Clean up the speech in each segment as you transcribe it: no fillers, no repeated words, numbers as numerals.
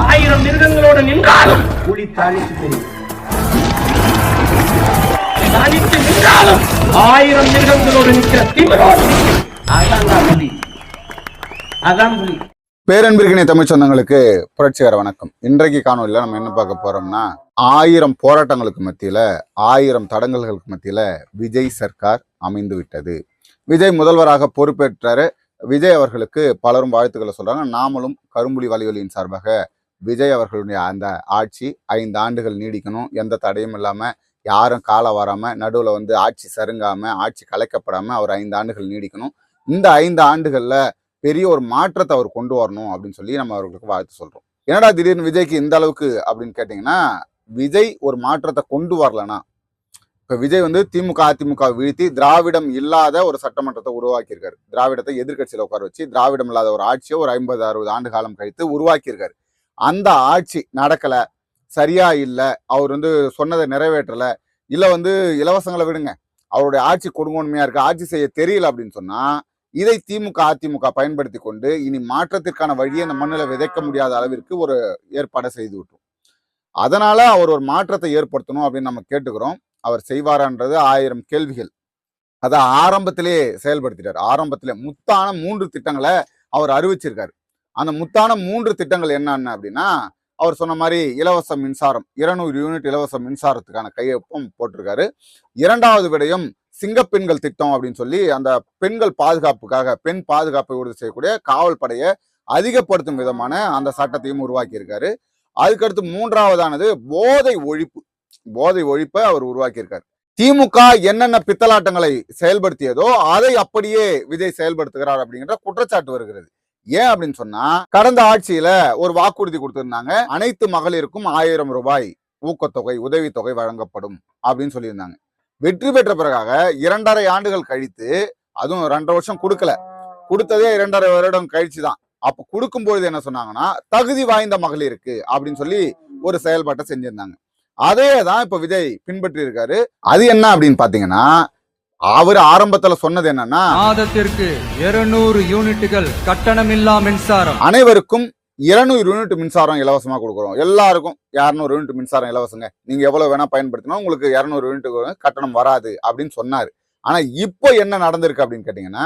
1000 மிருகங்களோடு நின்றாலும் புலி தனித்து தெரியும். தனித்து நின்றாலும் 1000 மிருகங்களோடு நிற்கிற திமிரோடு அதான் புலி. அதான் புலி. பேரன்பிற்கினை தமிழ் சொந்தங்களுக்கு புரட்சிகர வணக்கம். இன்றைக்கு காணொலியில நம்ம என்ன பார்க்க போறோம்னா, 1000 போராட்டங்களுக்கு மத்தியில 1000 தடங்கல்களுக்கு மத்தியில விஜய் சர்க்கார் அமைந்து விட்டது. விஜய் முதல்வராக பொறுப்பேற்றாரு. விஜய் அவர்களுக்கு பலரும் வாழ்த்துக்களை சொல்றாங்க. நாமளும் கரும்புலி வலையொலியின் சார்பாக விஜய் அவர்களுடைய அந்த ஆட்சி 5 ஆண்டுகள் நீடிக்கணும், எந்த தடையும் இல்லாம, யாரும் கால வராம, நடுவில் ஆட்சி சருங்காம, ஆட்சி கலைக்கப்படாம அவர் 5 ஆண்டுகள் நீடிக்கணும். இந்த 5 ஆண்டுகள்ல பெரிய ஒரு மாற்றத்தை அவர் கொண்டு வரணும் அப்படின்னு சொல்லி நம்ம அவர்களுக்கு வாழ்த்து சொல்றோம். என்னடா திடீர்னு விஜய்க்கு இந்த அளவுக்கு அப்படின்னு கேட்டீங்கன்னா, விஜய் ஒரு மாற்றத்தை கொண்டு வரலனா, இப்ப விஜய் திமுக அதிமுக வீழ்த்தி திராவிடம் இல்லாத ஒரு சட்டமன்றத்தை உருவாக்கியிருக்காரு. திராவிடத்தை எதிர்கட்சியில உட்கார வச்சு திராவிடம் இல்லாத ஒரு ஆட்சியை ஒரு 50-60 ஆண்டு காலம் கழித்து உருவாக்கியிருக்காரு. அந்த ஆட்சி நடக்கல, சரியா இல்லை, அவர் சொன்னதை நிறைவேற்றல, இல்ல இலவசங்களை விடுங்க, அவருடைய ஆட்சி கொடுங்கோன்மையா இருக்கு, ஆட்சி செய்ய தெரியல அப்படின்னு சொன்னா, இதை திமுக அதிமுக பயன்படுத்தி கொண்டு இனி மாற்றத்திற்கான வழியை இந்த மண்ணில விதைக்க முடியாத அளவிற்கு ஒரு ஏற்பாடை செய்து விட்டோம். அதனால அவர் ஒரு மாற்றத்தை ஏற்படுத்தணும் அப்படின்னு நம்ம கேட்டுக்கிறோம். அவர் செய்வாரான்றது 1000 கேள்விகள். அதை ஆரம்பத்திலே செயல்படுத்திட்டார். ஆரம்பத்திலே முத்தான 3 திட்டங்களை அவர் அறிவிச்சிருக்காரு. அந்த முத்தான 3 திட்டங்கள் என்னன்னு அப்படின்னா, அவர் சொன்ன மாதிரி இலவச மின்சாரம், 200 யூனிட் இலவச மின்சாரத்துக்கான கையொப்பம் போட்டிருக்காரு. 2வது விடயம் சிங்கப்பெண்கள் திட்டம் அப்படின்னு சொல்லி அந்த பெண்கள் பாதுகாப்புக்காக, பெண் பாதுகாப்பை உறுதி செய்யக்கூடிய காவல் படையை அதிகப்படுத்தும் விதமான அந்த சட்டத்தையும் உருவாக்கி இருக்காரு. அதுக்கடுத்து 3வதானது போதை ஒழிப்பு. போதை ஒழிப்பை அவர் உருவாக்கியிருக்காரு. திமுக என்னென்ன பித்தலாட்டங்களை செயல்படுத்தியதோ அதை அப்படியே விஜய் செயல்படுத்துகிறார் அப்படிங்கிற குற்றச்சாட்டு வருகிறது. ஏன் அப்படின்னு சொன்னா, கடந்த ஆட்சியில ஒரு வாக்குறுதி கொடுத்திருந்தாங்க, அனைத்து மகளிருக்கும் 1000 ரூபாய் ஊக்கத்தொகை, உதவித்தொகை வழங்கப்படும் அப்படின்னு சொல்லியிருந்தாங்க. வெற்றி பெற்ற பிறகாக 2.5 ஆண்டுகள் கழித்து, அதுவும் 2.5 வருஷம் கொடுக்கல, கொடுத்ததே 2.5 வருடம் கழிச்சுதான். அப்ப கொடுக்கும்பொழுது என்ன சொன்னாங்கன்னா, தகுதி வாய்ந்த மகளிருக்கு அப்படின்னு சொல்லி ஒரு செயல்பாட்டை செஞ்சிருந்தாங்க. அதே தான் இப்ப விஜய் பின்பற்றி இருக்காரு. அது என்ன அப்படின்னு பாத்தீங்கன்னா, அவர் ஆரம்பத்துல சொன்னது என்னன்னா, மாதத்திற்கு 200 யூனிட்டுகள் கட்டணமில்லா மின்சாரம், அனைவருக்கும் 200 யூனிட் மின்சாரம் இலவசமா கொடுக்குறோம், எல்லாருக்கும் 200 யூனிட் மின்சாரம் இலவசங்க, நீங்க எவ்வளவு வேணா பயன்படுத்தினா உங்களுக்கு 200 யூனிட் கட்டணம் வராது அப்படின்னு சொன்னாரு. ஆனா இப்போ என்ன நடந்திருக்கு அப்படின்னு கேட்டீங்கன்னா,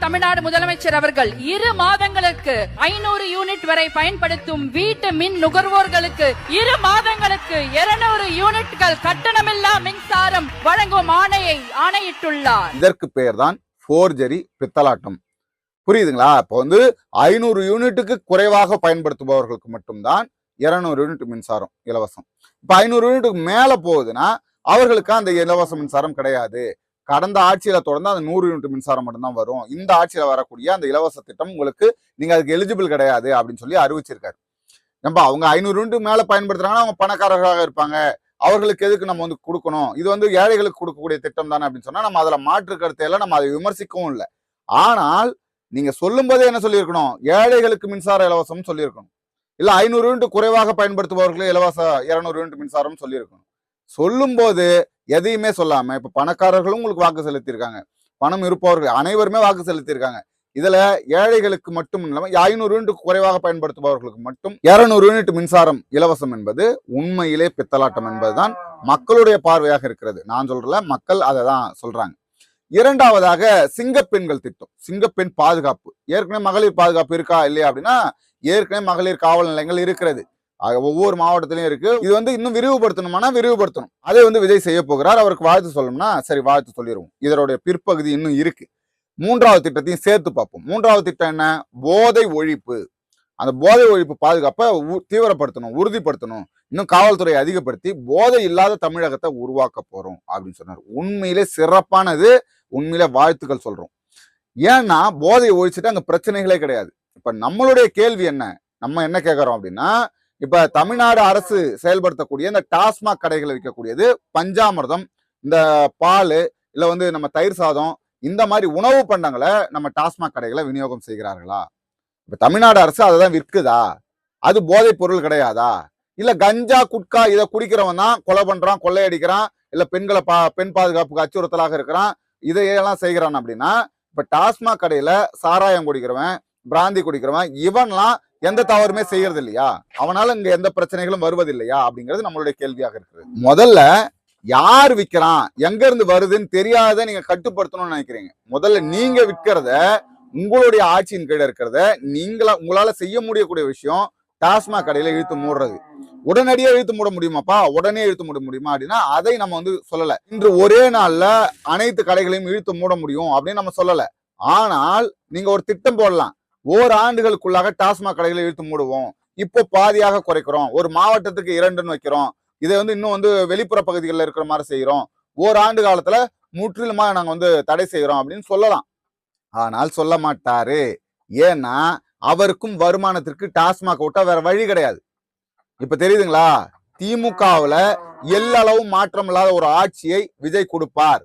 தமிழ்நாடு முதலமைச்சர் அவர்கள் 2 மாதங்களுக்கு 500 யூனிட் வரை பயன்படுத்தும் வீட்டு மின் நுகர்வோர்களுக்கு 2 மாதங்களுக்கு 200 யூனிட்கள் கட்டணமில்லா மின்சாரம் வழங்கும் ஆணையிட்டுள்ளார். இதற்கு பெயர் தான் போர்ஜரி, பித்தலாட்டம். புரியுதுங்களா? இப்போ 500 யூனிட்டுக்கு குறைவாக பயன்படுத்துபவர்களுக்கு மட்டும்தான் 200 யூனிட் மின்சாரம் இலவசம். இப்ப 500 யூனிட்டுக்கு மேல போகுதுன்னா அவர்களுக்கு அந்த இலவச மின்சாரம் கிடையாது. கடந்த ஆட்சியில தொடர்ந்து அந்த 100 யூனிட் மின்சாரம் மட்டும்தான் வரும். இந்த ஆட்சியில வரக்கூடிய அந்த இலவச திட்டம் உங்களுக்கு, நீங்க அதுக்கு எலிஜிபிள் கிடையாது அப்படின்னு சொல்லி அறிவிச்சிருக்காரு. நம்ம அவங்க 500 யூனிட் மேல பயன்படுத்துறாங்கன்னா அவங்க பணக்காரர்களாக இருப்பாங்க, அவர்களுக்கு எதுக்கு நம்ம கொடுக்கணும், இது ஏழைகளுக்கு கொடுக்கக்கூடிய திட்டம் தானே அப்படின்னு சொன்னா நம்ம அதுல மாற்று கருத்தையெல்லாம் நம்ம அதை விமர்சிக்கவும் இல்லை. ஆனால் நீங்க சொல்லும் போதே என்ன சொல்லியிருக்கணும், ஏழைகளுக்கு மின்சார இலவசம் சொல்லியிருக்கணும், இல்ல 500 யூனிட் குறைவாக பயன்படுத்துபவர்களுக்கு இலவச 200 யூனிட் மின்சாரம் சொல்லியிருக்கணும். சொல்லும் போது எதையுமே சொல்லாம, இப்ப பணக்காரர்களும் உங்களுக்கு வாக்கு செலுத்தியிருக்காங்க, பணம் இருப்பவர்கள் அனைவருமே வாக்கு செலுத்தியிருக்காங்க. இதுல ஏழைகளுக்கு மட்டும் இல்லாம 500 யூனிட் குறைவாக பயன்படுத்துபவர்களுக்கு மட்டும் 200 யூனிட் மின்சாரம் இலவசம் என்பது உண்மையிலே பித்தலாட்டம் என்பதுதான் மக்களுடைய பார்வையாக இருக்கிறது. நான் சொல்றல, மக்கள் அதை தான் சொல்றாங்க. 2வதாக சிங்கப்பெண்கள் திட்டம், சிங்கப்பெண் பாதுகாப்பு. ஏற்கனவே மகளிர் பாதுகாப்பு இருக்கா இல்லையா அப்படின்னா, ஏற்கனவே மகளிர் காவல் நிலையங்கள் இருக்கிறது, ஒவ்வொரு மாவட்டத்திலையும் இருக்கு. இது இன்னும் விரிவுபடுத்தணும்னா விரிவுபடுத்தணும். அதை விஜய் செய்ய போகிறார். அவருக்கு வாழ்த்து சொல்லணும்னா சரி, வாழ்த்து சொல்லிடுவோம். இதனுடைய பிற்பகுதி இன்னும் இருக்கு. 3வது திட்டத்தையும் சேர்த்து பார்ப்போம். 3வது திட்டம் என்ன? போதை ஒழிப்பு. அந்த போதை ஒழிப்பு பாதுகாப்பை தீவிரப்படுத்தணும், உறுதிப்படுத்தணும், இன்னும் காவல்துறையை அதிகப்படுத்தி போதை இல்லாத தமிழகத்தை உருவாக்க போறோம் அப்படின்னு சொன்னார். உண்மையிலே சிறப்பானது, உண்மையிலே வாழ்த்துக்கள் சொல்றோம். ஏன்னா போதையை ஒழிச்சுட்டு அங்க பிரச்சனைகளே கிடையாது. இப்ப நம்மளுடைய கேள்வி என்ன, நம்ம என்ன கேட்கறோம் அப்படின்னா, இப்ப தமிழ்நாடு அரசு செயல்படுத்தக்கூடிய இந்த டாஸ்மாக் கடைகளை விற்கக்கூடியது பஞ்சாமிர்தம், இந்த பால், இல்ல நம்ம தயிர் சாதம், இந்த மாதிரி உணவு பண்டங்களை நம்ம டாஸ்மாக் கடைகளை விநியோகம் செய்கிறார்களா? இப்ப தமிழ்நாடு அரசு அதை தான் விற்குதா? அது போதைப் பொருள் கிடையாதா? இல்ல கஞ்சா குட்கா இதை குடிக்கிறவன் தான் கொலை பண்றான், கொள்ளையடிக்கிறான், இல்ல பெண் பாதுகாப்புக்கு அச்சுறுத்தலாக இருக்கிறான், இதையெல்லாம் செய்கிறான் அப்படின்னா, இப்ப டாஸ்மாக் கடையில சாராயம் குடிக்கிறவன், பிராந்தி குடிக்கிறவன், இவன்லாம் எந்த தவறுமே செய்யறது இல்லையா? அவனால இங்க எந்த பிரச்சனைகளும் வருவதில்லையா அப்படிங்கிறது நம்மளுடைய கேள்வியாக இருக்குது. முதல்ல யார் விற்கிறான், எங்க இருந்து வருதுன்னு தெரியாத நீங்க கட்டுப்படுத்தணும்னு நினைக்கிறீங்க. முதல்ல நீங்க விற்கிறத, உங்களுடைய ஆட்சியின் கீழ இருக்கிறத உங்களால செய்ய முடியக்கூடிய விஷயம் டாஸ்மாக் கடையில இழுத்து மூடுறது. உடனடியே இழுத்து மூட முடியுமாப்பா, உடனே இழுத்து மூட முடியுமா அப்படின்னா அதை நம்ம சொல்லல. இன்று ஒரே நாள்ல அனைத்து கடைகளையும் இழுத்து மூட முடியும் அப்படின்னு நம்ம சொல்லல. ஆனால் நீங்க ஒரு திட்டம் போடலாம், ஓராண்டுகளுக்குள்ளாக டாஸ்மாக் கடைகளை இழுத்து மூடுவோம், இப்போ பாதியாக குறைக்கிறோம், ஒரு மாவட்டத்துக்கு 2ன்னு வைக்கிறோம், இதை இன்னும் வெளிப்புற பகுதிகளில் இருக்கிற மாதிரி செய்யறோம், ஓராண்டு காலத்துல முற்றிலுமா நாங்க தடை செய்யறோம் அப்படின்னு சொல்லலாம். ஆனால் சொல்ல மாட்டாரு. ஏன்னா அவருக்கும் வருமானத்திற்கு டாஸ்மாக் விட்டா வேற வழி கிடையாது. இப்ப தெரியுதுங்களா? திமுகவுல எல்லளவும் மாற்றம் இல்லாத ஒரு ஆட்சியை விஜய் கொடுப்பார்.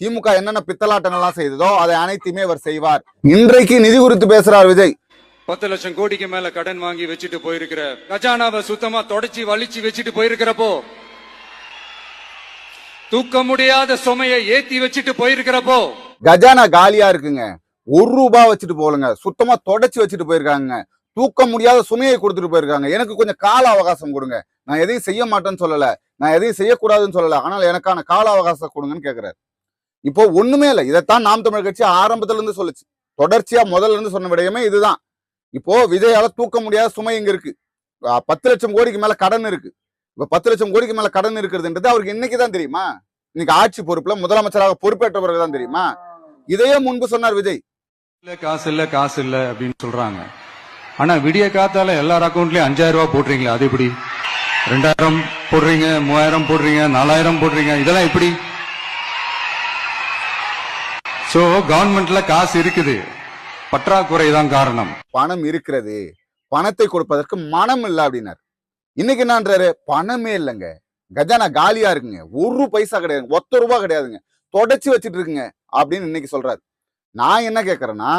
திமுக என்னென்ன பித்தலாட்டங்கள்லாம் செய்ததோ அதை அனைத்துமே அவர் செய்வார். இன்றைக்கு நிதி குறித்து பேசுறார் விஜய். 10 லட்சம் கோடிக்கு மேல கடன் வாங்கி வச்சுட்டு போயிருக்கிற கஜானாவை சுத்தமா தொடச்சி வலிச்சு வச்சுட்டு போயிருக்கிறப்போ, தூக்க முடியாத சுமையை ஏத்தி வச்சுட்டு போயிருக்கிறப்போ, கஜானா காலியா இருக்குங்க, ₹1 வச்சுட்டு போலுங்க, சுத்தமா தொடச்சி வச்சுட்டு போயிருக்காங்க, தூக்க முடியாத சுமையை கொடுத்துட்டு போயிருக்காங்க. எனக்கு கொஞ்சம் கால அவகாசம் கொடுங்க, நான் எதையும் செய்ய மாட்டேன்னு சொல்லல, நான் எதையும் செய்யக்கூடாதுன்னு சொல்லல, ஆனால் எனக்கான கால அவகாசம் கொடுங்கன்னு கேட்கிறாரு. இப்போ ஒண்ணுமே இல்லை. இதைத்தான் நாம் தமிழர் கட்சி ஆரம்பத்துல இருந்து சொல்லுச்சு. தொடர்ச்சியா முதல்ல இருந்து சொன்ன விடயமே இதுதான். இப்போ விஜயால தூக்க முடியாத சுமை இங்க இருக்கு. 10 லட்சம் கோடிக்கு மேல கடன் இருக்கு. இப்ப 10 லட்சம் கோடிக்கு மேல கடன் இருக்குதுன்றது அவருக்கு இன்னைக்குதான் தெரியுமா? இன்னைக்கு ஆட்சி பொறுப்புல முதலமைச்சராக பொறுப்பேற்ற பிறகுதான் தெரியுமா? இதையே முன்பு சொன்னார் விஜய். காசு இல்ல அப்படின்னு சொல்றாங்க. ஆனா விடிய காத்தால எல்லார் அக்கௌண்ட்லயும் 5000 ரூபாய் போடுறீங்களா? அது எப்படி? 2000 போடுறீங்க, 3000 போடுறீங்க, 4000 போடுறீங்க, இதெல்லாம் எப்படி? சோ கவர்மெண்ட்ல காசு இருக்குது, பற்றாக்குறை தான் காரணம். பணம் இருக்கிறது, பணத்தை கொடுப்பதற்கு மனம் இல்லை அப்படின்னாரு. இன்னைக்கு என்னன்றாரு? பணமே இல்லைங்க, கஜானா காலியா இருக்குங்க, ₹1 கிடையாது, ₹1 கிடையாதுங்க, தொடச்சி வச்சுட்டு இருக்குங்க அப்படின்னு இன்னைக்கு சொல்றாரு. நான் என்ன கேட்கறேன்னா,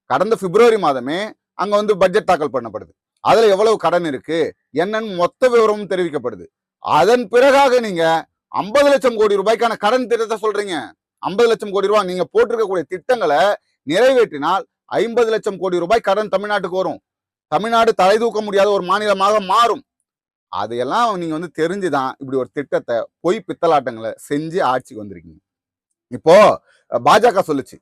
கடந்த பிப்ரவரி மாதமே அங்க பட்ஜெட் தாக்கல் பண்ணப்படுது. அதுல எவ்வளவு கடன் இருக்கு என்னன்னு மொத்த விவரமும் தெரிவிக்கப்படுது. அதன் பிறகாக நீங்க 50 லட்சம் கோடி ரூபாய்க்கான கடன் திட்டத்தை சொல்றீங்க. 50 லட்சம் கோடி ரூபாய் நீங்க போட்டிருக்கக்கூடிய திட்டங்களை நிறைவேற்றினால் 50 லட்சம் கோடி ரூபாய் கடன் தமிழ்நாட்டுக்கு வரும். தமிழ்நாடு தலை தூக்க முடியாத ஒரு மாநிலமாக மாறும். அதையெல்லாம் நீங்க தெரிஞ்சுதான் இப்படி ஒரு திட்டத்தை பொய் பித்தலாட்டங்களை செஞ்சு ஆட்சிக்கு வந்திருக்கீங்க. இப்போ பாஜக சொல்லுச்சு,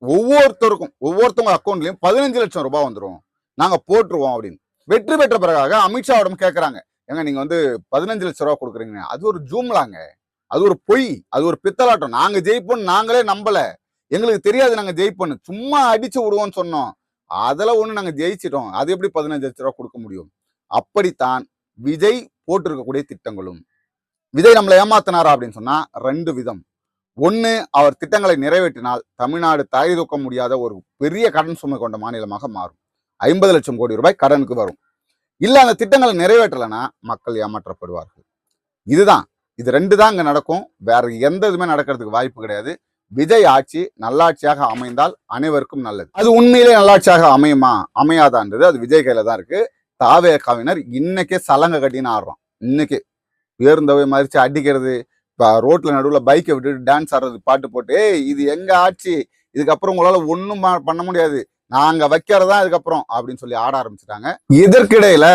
ஒவ்வொருத்தவங்க அக்கௌண்ட்லயும் 15 லட்சம் ரூபாய் வந்துடும், நாங்க போட்டுருவோம் அப்படின்னு. வெற்றி பெற்ற பிறகாக அமித்ஷாவிடம் கேட்கறாங்க, ஏங்க நீங்க 15 லட்சம் ரூபாய் கொடுக்குறீங்க, அது ஒரு ஜூம்லாங்க, அது ஒரு பொய், அது ஒரு பித்தலாட்டம், நாங்க ஜெயிப்போம் நாங்களே நம்பல, எங்களுக்கு தெரியாது நாங்க ஜெயிப்போம், சும்மா அடிச்சு விடுவோம்னு சொன்னோம், அதெல்லாம் நாங்க ஜெயிச்சிட்டோம், அது எப்படி 15 லட்சம் ரூபாய் கொடுக்க முடியும்? அப்படித்தான் விஜய் போட்டிருக்கக்கூடிய திட்டங்களும். விஜய் நம்மளை ஏமாத்தினாரா அப்படின்னு சொன்னா 2 விதம். ஒண்ணு, அவர் திட்டங்களை நிறைவேற்றினால் தமிழ்நாடு தலை தூக்க முடியாத ஒரு பெரிய கடன் சுமை கொண்ட மாநிலமாக மாறும், 50 லட்சம் கோடி ரூபாய் கடனுக்கு வரும். இல்ல அந்த திட்டங்களை நிறைவேற்றலைன்னா மக்கள் ஏமாற்றப்படுவார்கள். இது 2 தான் இங்க நடக்கும், வேற எந்த இதுவுமே நடக்கிறதுக்கு வாய்ப்பு கிடையாது. விஜய் ஆட்சி நல்லாட்சியாக அமைந்தால் அனைவருக்கும் நல்லது. அது உண்மையிலே நல்லாட்சியாக அமையுமா அமையாதான்றது அது விஜய் கையில தான் இருக்கு. தாவேகாவினர் இன்னைக்கே சலங்க கட்டின்னு ஆடுறோம். இன்னைக்கு பேருந்தவை மறிச்சு அடிக்கிறது, ரோட்ல நடுவுல பைக்கை விட்டுட்டு டான்ஸ் ஆடுறது, பாட்டு போட்டு, இது எங்க ஆட்சி, இதுக்கப்புறம் உங்களால ஒண்ணும் பண்ண முடியாது, நாங்க வைக்கிறதா இதுக்கப்புறம் அப்படின்னு சொல்லி ஆட ஆரம்பிச்சுட்டாங்க. இதற்கிடையில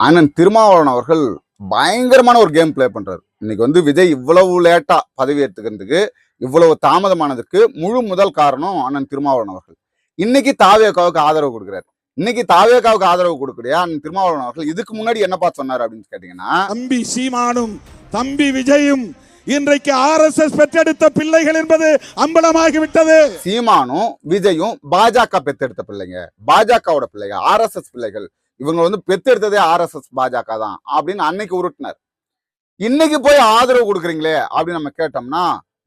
அண்ணன் திருமாவளவன் அவர்கள் பயங்கரமான ஒரு கேம் பிளே பண்றாரு. இன்னைக்கு விஜய் இவ்வளவு லேட்டா பதவி ஏற்றுக்கிறதுக்கு, இவ்வளவு தாமதமானதுக்கு முழு முதல் காரணம் அண்ணன் திருமாவளவன் அவர்கள். இன்னைக்கு தாவேகாவுக்கு ஆதரவு கொடுக்கிறாரு. இன்னைக்கு தாவேகாவுக்கு ஆதரவு கொடுக்கக்கூடிய அண்ணன் திருமாவளவன் அவர்கள் இதுக்கு முன்னாடி என்னப்பா சொன்னார் அப்படின்னு கேட்டீங்கன்னா, தம்பி சீமானும் தம்பி விஜயும் இன்றைக்கு RSS பெற்றெடுத்த பிள்ளைகள் என்பது அம்பலமாகிவிட்டது. சீமானும் விஜயும் பாஜக பெத்தெடுத்த பிள்ளைங்க, பாஜகவோட பிள்ளைங்க, RSS பிள்ளைகள், இவங்க பெத்தெடுத்ததே RSS பாஜக தான் அப்படின்னு அன்னைக்கு உருட்டினார். இன்னைக்கு போய் ஆதரவு கொடுக்குறீங்களே அப்படின்னு நம்ம கேட்டோம்னா,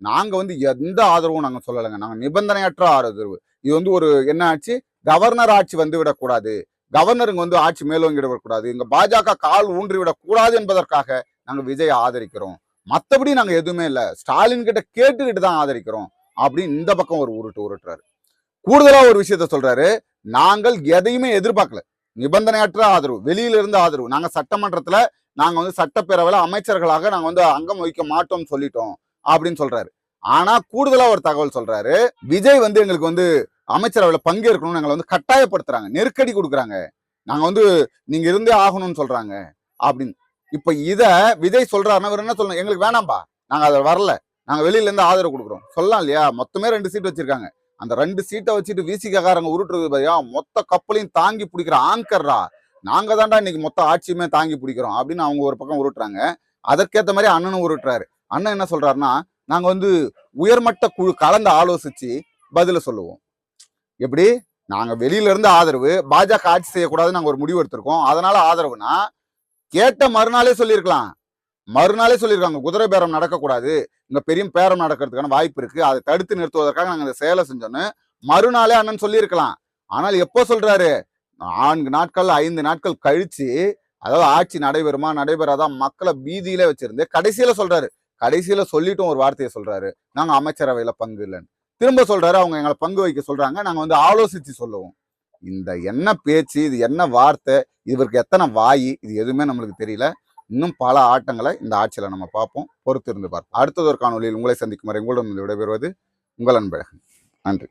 நாங்க எந்த ஆதரவும் நாங்க சொல்லலைங்க, நாங்க நிபந்தனையற்ற ஆதரவு. இது ஒரு என்ன ஆட்சி, கவர்னர் ஆட்சி விடக்கூடாது, கவர்னருங்க ஆட்சி மேலோங்கி விடக்கூடாது, இங்க பாஜக கால் ஊன்றி விடக்கூடாது என்பதற்காக நாங்க விஜய் ஆதரிக்கிறோம், மத்தபடி நாங்க எதுவுமே இல்ல, ஸ்டாலின் கிட்ட கேட்டுக்கிட்டு தான் ஆதரிக்கிறோம் அப்படின்னு இந்த பக்கம் ஒரு உருட்டுறாரு. கூடுதலா ஒரு விஷயத்த சொல்றாரு, நாங்கள் எதையுமே எதிர்பார்க்கல, நிபந்தனையற்ற ஆதரவு, வெளியில இருந்து ஆதரவு, நாங்க சட்டமன்றத்துல நாங்க சட்டப்பேரவையில அமைச்சர்களாக நாங்க அங்கம் வகிக்க மாட்டோம் சொல்லிட்டோம் அப்படின்னு சொல்றாரு. ஆனா கூடுதலா ஒரு தகவல் சொல்றாரு, விஜய் எங்களுக்கு அமைச்சரவையில பங்கேற்கணும்னு எங்களை கட்டாயப்படுத்துறாங்க, நெருக்கடி கொடுக்குறாங்க, நாங்க வந்து நீங்க இருந்தே ஆகணும்னு சொல்றாங்க அப்படின்னு. இப்ப இத விஜய் சொல்றாருன்னா இவர் என்ன சொல்லணும், எங்களுக்கு வேணாம்பா, நாங்க அதை வரல, நாங்க வெளியில இருந்து ஆதரவு கொடுக்குறோம் சொல்லலாம் இல்லையா? மொத்தமே 2 சீட் வச்சிருக்காங்க. அந்த 2 சீட்டை வச்சுட்டு விசிகாரங்க உருட்டுறது பையா மொத்த கப்பலையும் தாங்கி பிடிக்கிற ஆங்கர்ரா, நாங்க தான்டா இன்னைக்கு மொத்த ஆட்சியுமே தாங்கி பிடிக்கிறோம் அப்படின்னு அவங்க ஒரு பக்கம் உருட்டுறாங்க. அதற்கேற்ற மாதிரி அண்ணனும் உருட்டுறாரு. அண்ணன் என்ன சொல்றாருன்னா, நாங்க வந்து உயர்மட்ட குழு கலந்து ஆலோசிச்சு பதில சொல்லுவோம். எப்படி? நாங்க வெளியில இருந்து ஆதரவு, பாஜக ஆட்சி செய்யக்கூடாதுன்னு நாங்க ஒரு முடிவு எடுத்திருக்கோம், அதனால ஆதரவுனா கேட்ட மறுநாளே சொல்லியிருக்கலாம். மறுநாளே சொல்லியிருக்காங்க குதிரை பேரம் நடக்கக்கூடாது, இங்க பெரிய பேரம் நடக்கிறதுக்கான வாய்ப்பு இருக்கு, அதை தடுத்து நிறுத்துவதற்காக நாங்க இந்த செயலை செஞ்சோன்னு மறுநாளே அண்ணன் சொல்லியிருக்கலாம். ஆனால் எப்போ சொல்றாரு? 4 நாட்கள் 5 நாட்கள் கழிச்சு, அதாவது ஆட்சி நடைபெறுமா நடைபெறாதான் மக்களை பீதியிலே வச்சிருந்து கடைசியில சொல்றாரு. கடைசியில சொல்லிட்டும் ஒரு வார்த்தையை சொல்றாரு, நாங்க அமைச்சரவையில பங்கு இல்லைன்னு. திரும்ப சொல்றாரு, அவங்க எங்களை பங்கு வைக்க சொல்றாங்க, நாங்க வந்து ஆலோசிச்சு சொல்லுவோம். இந்த என்ன பேச்சு, இது என்ன வார்த்தை, இவருக்கு எத்தனை வாயி, இது எதுவுமே நம்மளுக்கு தெரியல. இன்னும் பல ஆட்டங்களை இந்த ஆட்சியில நம்ம பார்ப்போம், பொறுத்து இருந்து பார்ப்போம். அடுத்தது ஒரு காணொலியில் உங்களை சந்திக்கும் வரை உங்களுடன் விடைபெறுவது உங்கள் அன்பழகன். நன்றி.